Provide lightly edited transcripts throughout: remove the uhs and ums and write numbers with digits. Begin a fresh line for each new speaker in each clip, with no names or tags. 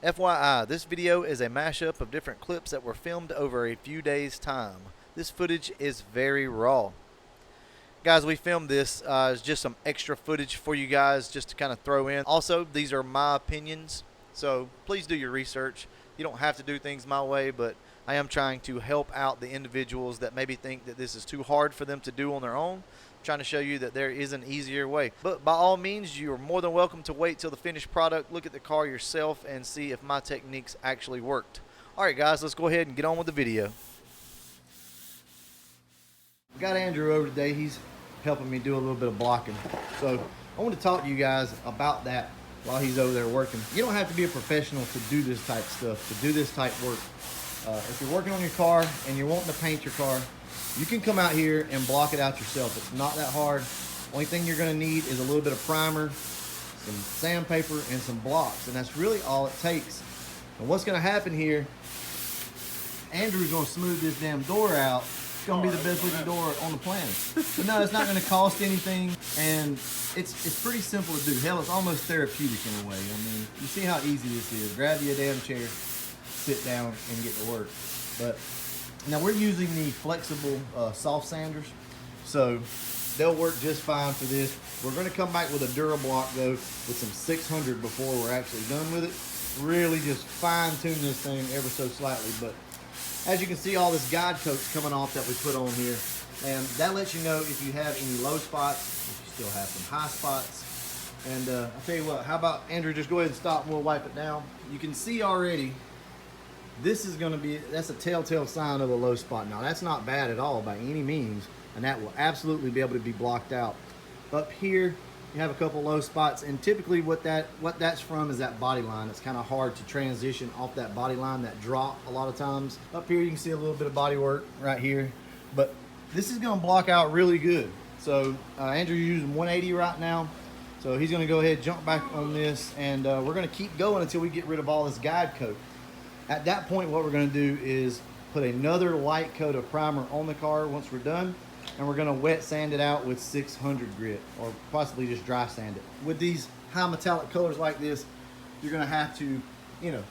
FYI, this video is a mashup of different clips that were filmed over a few days' time. This footage is very raw. Guys, we filmed this as just some extra footage for you guys just to kind of throw in. Also, these are my opinions, so please do your research. You don't have to do things my way, but I am trying to help out the individuals that maybe think that this is too hard for them to do on their own. I'm trying to show you that there is an easier way. But by all means, you are more than welcome to wait till the finished product, look at the car yourself, and see if my techniques actually worked. Alright guys, let's go ahead and get on with the video. We got Andrew over today. He's helping me do a little bit of blocking. So I want to talk to you guys about that while he's over there working. You don't have to be a professional to do this type of stuff, to do this type work. If you're working on your car and you're wanting to paint your car, you can come out here and block it out yourself. It's not that hard. Only thing you're going to need is a little bit of primer, some sandpaper, and some blocks, and that's really all it takes. And what's going to happen here, Andrew's going to smooth this damn door out. It's going to be the best looking door on the planet. But no, it's not going to cost anything, and it's pretty simple to do. Hell, it's almost therapeutic in a way. I mean, you see how easy this is. Grab you a damn chair, sit down, and get to work. But now we're using the flexible soft sanders, so they'll work just fine for this. We're going to come back with a Durablock though, with some 600 before we're actually done with it. Really just fine tune this thing ever so slightly. But as you can see, all this guide coat's coming off that we put on here, and that lets you know if you have any low spots, if you still have some high spots. And I'll tell you what, how about Andrew, just go ahead and stop and we'll wipe it down. You can see already this is going to be, that's a telltale sign of a low spot. Now that's not bad at all by any means, and that will absolutely be able to be blocked out. Up here you have a couple low spots, and typically what that's from is that body line. It's kind of hard to transition off that body line, that drop a lot of times. Up here you can see a little bit of body work right here, but this is going to block out really good. So Andrew's using 180 right now, so he's going to go ahead, jump back on this, and we're going to keep going until we get rid of all this guide coat. At that point, what we're going to do is put another light coat of primer on the car once we're done, and we're going to wet sand it out with 600 grit, or possibly just dry sand it. With these high metallic colors like this, you're going to have to,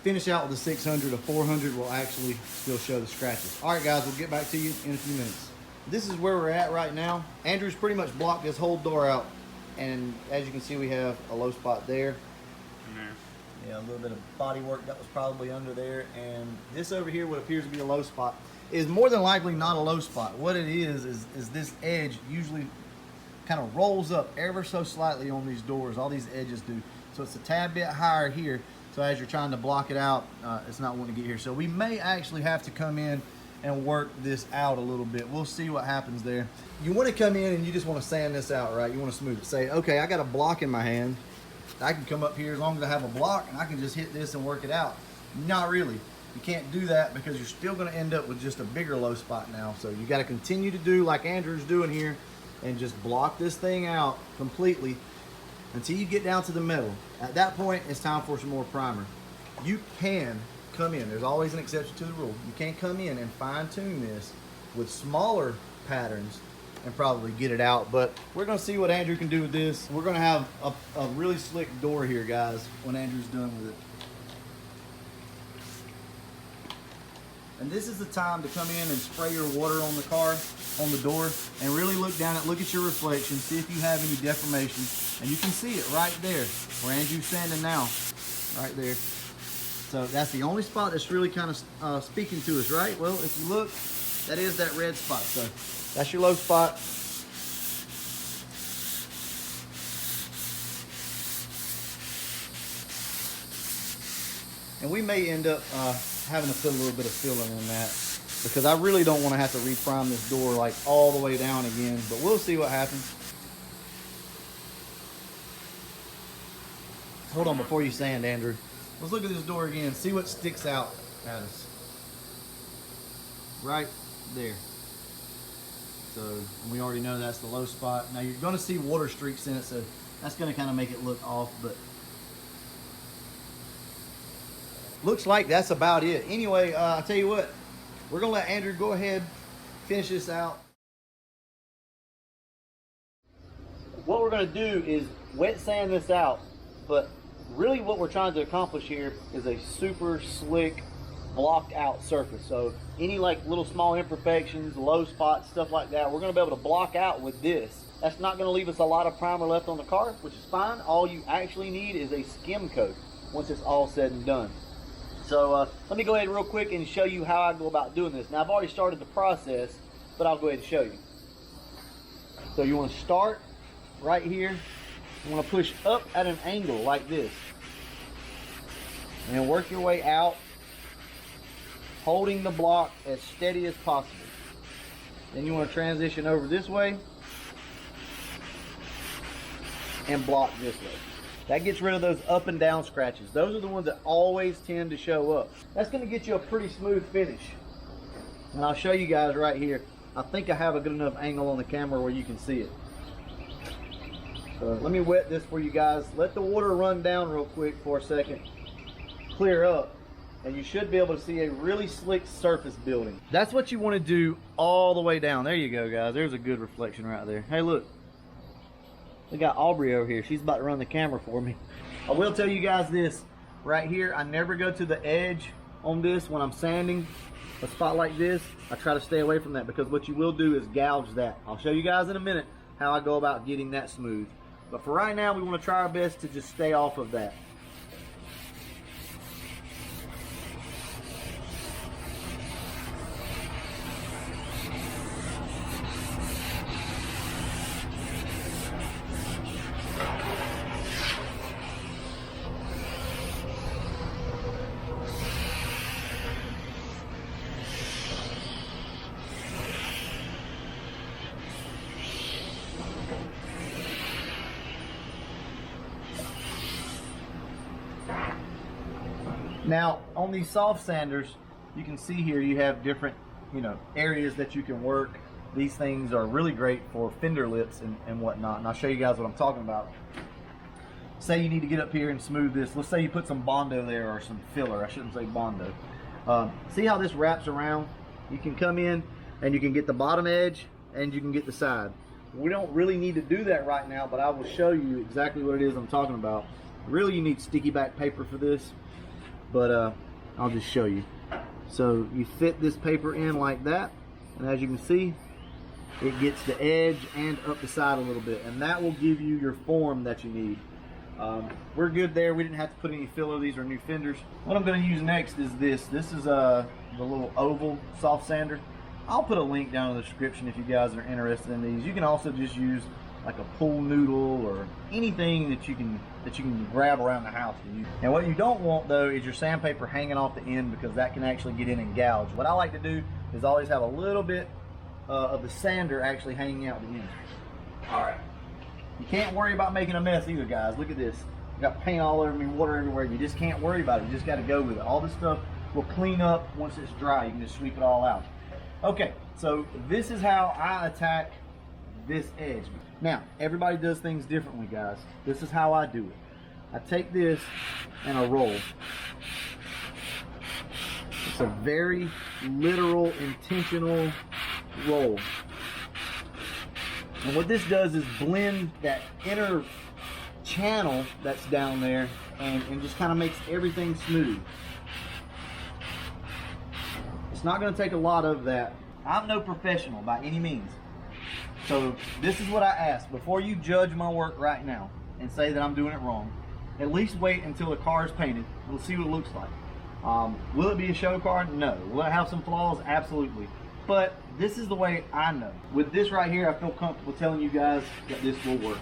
finish out with the 600. A 400 will actually still show the scratches. All right, guys, we'll get back to you in a few minutes. This is where we're at right now. Andrew's pretty much blocked this whole door out, and as you can see, we have a low spot there. Yeah, a little bit of body work that was probably under there, and this over here, what appears to be a low spot, is more than likely not a low spot. What it is this edge usually kind of rolls up ever so slightly on these doors. All these edges do. So it's a tad bit higher here. So as you're trying to block it out, it's not wanting to get here. So we may actually have to come in and work this out a little bit. We'll see what happens there. You want to come in and you just want to sand this out, right? You want to smooth it. Say, okay, I got a block in my hand. I can come up here as long as I have a block and I can just hit this and work it out. Not really. You can't do that because you're still going to end up with just a bigger low spot now. So you got to continue to do like Andrew's doing here and just block this thing out completely until you get down to the metal. At that point, it's time for some more primer. You can come in. There's always an exception to the rule. You can come in and fine tune this with smaller patterns and probably get it out, but we're going to see what Andrew can do with this. We're going to have a really slick door here, guys, when Andrew's done with it. And this is the time to come in and spray your water on the car, on the door, and really look down at, look at your reflection, see if you have any deformation, and you can see it right there where Andrew's standing now, right there. So that's the only spot that's really kind of speaking to us, right? Well, if you look, that is that red spot. So that's your low spot. And we may end up having to put a little bit of filler in that because I really don't want to have to reprime this door like all the way down again, but we'll see what happens. Hold on before you sand, Andrew. Let's look at this door again, see what sticks out at us. Right there. So we already know that's the low spot. Now you're going to see water streaks in it, so that's going to kind of make it look off, but looks like that's about it. Anyway, I'll tell you what, we're going to let Andrew go ahead, finish this out. What we're going to do is wet sand this out, but really what we're trying to accomplish here is a super slick, blocked out surface. So any like little small imperfections, low spots, stuff like that, we're gonna be able to block out with this. That's not gonna leave us a lot of primer left on the car, which is fine. All you actually need is a skim coat once it's all said and done. So let me go ahead real quick and show you how I go about doing this. Now I've already started the process, but I'll go ahead and show you. So you wanna start right here. You wanna push up at an angle like this. And then work your way out, holding the block as steady as possible. Then you want to transition over this way and block this way. That gets rid of those up and down scratches. Those are the ones that always tend to show up. That's going to get you a pretty smooth finish. And I'll show you guys right here. I think I have a good enough angle on the camera where you can see it. So let me wet this for you guys. Let the water run down real quick for a second. Clear up, and you should be able to see a really slick surface building. That's what you want to do all the way down. There you go, guys. There's a good reflection right there. Hey, look. We got Aubrey over here. She's about to run the camera for me. I will tell you guys this. Right here, I never go to the edge on this when I'm sanding a spot like this. I try to stay away from that because what you will do is gouge that. I'll show you guys in a minute how I go about getting that smooth. But for right now, we want to try our best to just stay off of that. Now, on these soft sanders, you can see here you have different, areas that you can work. These things are really great for fender lips and whatnot, and I'll show you guys what I'm talking about. Say you need to get up here and smooth this. Let's say you put some Bondo there or some filler. I shouldn't say Bondo. See how this wraps around? You can come in and you can get the bottom edge and you can get the side. We don't really need to do that right now, but I will show you exactly what it is I'm talking about. Really, you need sticky back paper for this. But I'll just show you. So you fit this paper in like that, and as you can see, it gets the edge and up the side a little bit, and that will give you your form that you need. We're good there. We didn't have to put any filler. These are new fenders. What I'm going to use next is this. This is the little oval soft sander. I'll put a link down in the description if you guys are interested in these. You can also just use like a pool noodle or anything that you can grab around the house to use. And what you don't want though is your sandpaper hanging off the end, because that can actually get in and gouge. What I like to do is always have a little bit of the sander actually hanging out the end. All right. You can't worry about making a mess either, guys. Look at this. I got paint all over me, water everywhere. You just can't worry about it. You just got to go with it. All this stuff will clean up once it's dry. You can just sweep it all out. Okay, so this is how I attack this edge. Now, everybody does things differently, guys. This is how I do it. I take this and I roll. It's a very literal, intentional roll. And what this does is blend that inner channel that's down there and just kind of makes everything smooth. It's not going to take a lot of that. I'm no professional by any means. So this is what I ask. Before you judge my work right now and say that I'm doing it wrong, at least wait until the car is painted. We'll see what it looks like. Will it be a show car? No. Will it have some flaws? Absolutely. But this is the way I know. With this right here, I feel comfortable telling you guys that this will work.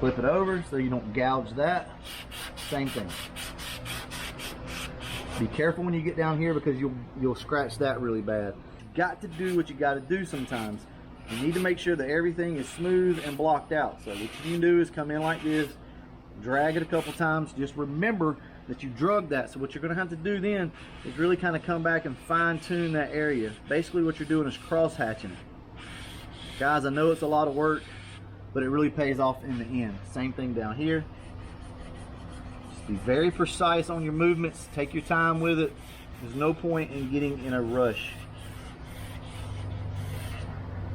Flip it over so you don't gouge that. Same thing. Be careful when you get down here because you'll scratch that really bad. You got to do what you got to do sometimes. You need to make sure that everything is smooth and blocked out. So what you can do is come in like this, drag it a couple times. Just remember that you drug that. So what you're going to have to do then is really kind of come back and fine tune that area. Basically what you're doing is cross hatching it. Guys, I know it's a lot of work. but it really pays off in the end. Same thing down here. Just be very precise on your movements. Take your time with it. There's no point in getting in a rush.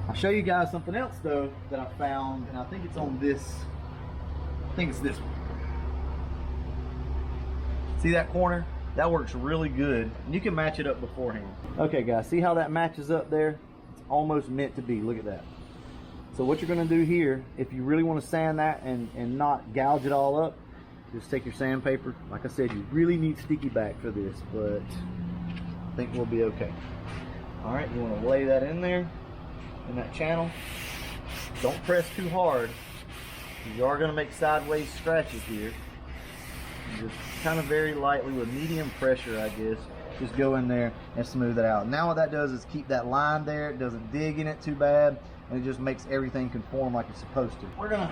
I'll show you guys something else though that I found, and I think it's on this, I think it's this one. See that corner? That works really good. And you can match it up beforehand. Okay guys, see how that matches up there? It's almost meant to be, look at that. So what you're gonna do here, if you really wanna sand that and not gouge it all up, just take your sandpaper. Like I said, you really need sticky back for this, but I think we'll be okay. All right, you wanna lay that in there, in that channel. Don't press too hard. You are gonna make sideways scratches here. Just kind of very lightly with medium pressure, I guess. Just go in there and smooth it out. Now what that does is keep that line there. It doesn't dig in it too bad, and it just makes everything conform like it's supposed to. We're gonna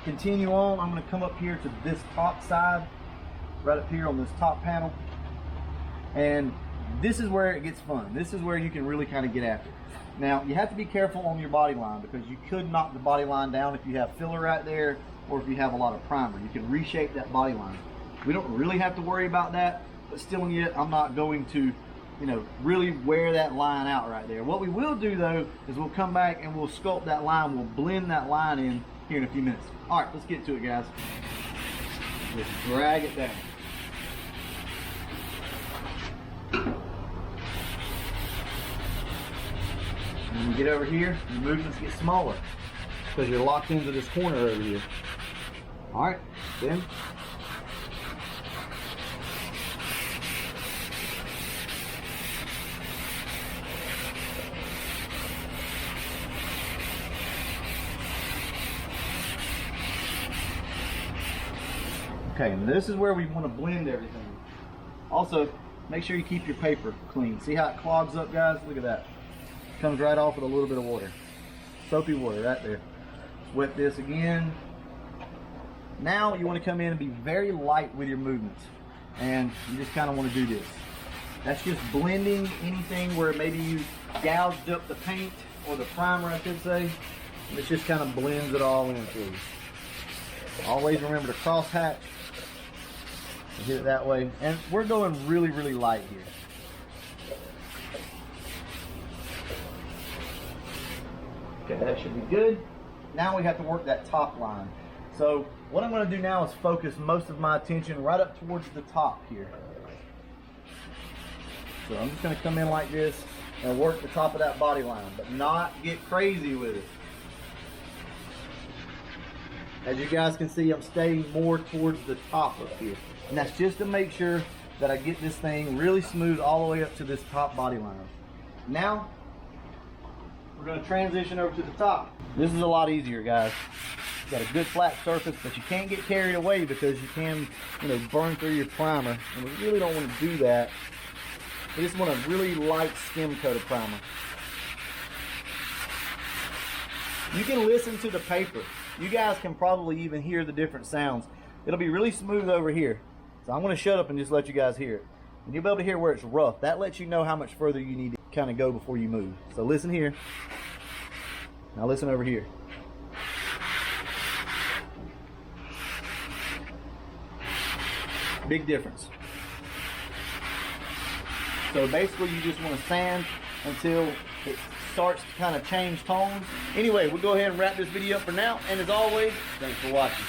continue on. I'm gonna come up here to this top side, right up here on this top panel. And this is where it gets fun. This is where you can really kind of get after it. Now, you have to be careful on your body line because you could knock the body line down if you have filler right there or if you have a lot of primer. You can reshape that body line. We don't really have to worry about that, but still yet, I'm not going to, you know, really wear that line out right there. What we will do though, is we'll come back and we'll sculpt that line. We'll blend that line in here in a few minutes. All right, let's get to it, guys. Just drag it down. When you get over here, your movements get smaller because you're locked into this corner over here. All right, then. Okay, and this is where we want to blend everything. Also, make sure you keep your paper clean. See how it clogs up, guys? Look at that. Comes right off with a little bit of water. Soapy water right there. Let's wet this again. Now you want to come in and be very light with your movements. And you just kind of want to do this. That's just blending anything where maybe you gouged up the paint or the primer, I should say. And it just kind of blends it all in for you. Always remember to cross hatch. Hit it that way. And we're going really, really light here. Okay, that should be good. Now we have to work that top line. So what I'm going to do now is focus most of my attention right up towards the top here. So I'm just going to come in like this and work the top of that body line, but not get crazy with it. As you guys can see, I'm staying more towards the top up here. And that's just to make sure that I get this thing really smooth all the way up to this top body line. Now, we're going to transition over to the top. This is a lot easier, guys. You've got a good flat surface, but you can't get carried away because you can, you know, burn through your primer. And we really don't want to do that. We just want a really light skim coat of primer. You can listen to the paper. You guys can probably even hear the different sounds. It'll be really smooth over here. So I'm going to shut up and just let you guys hear it. And you'll be able to hear where it's rough. That lets you know how much further you need to kind of go before you move. So listen here. Now listen over here. Big difference. So basically you just want to sand until it starts to kind of change tones. Anyway, we'll go ahead and wrap this video up for now. And as always, thanks for watching.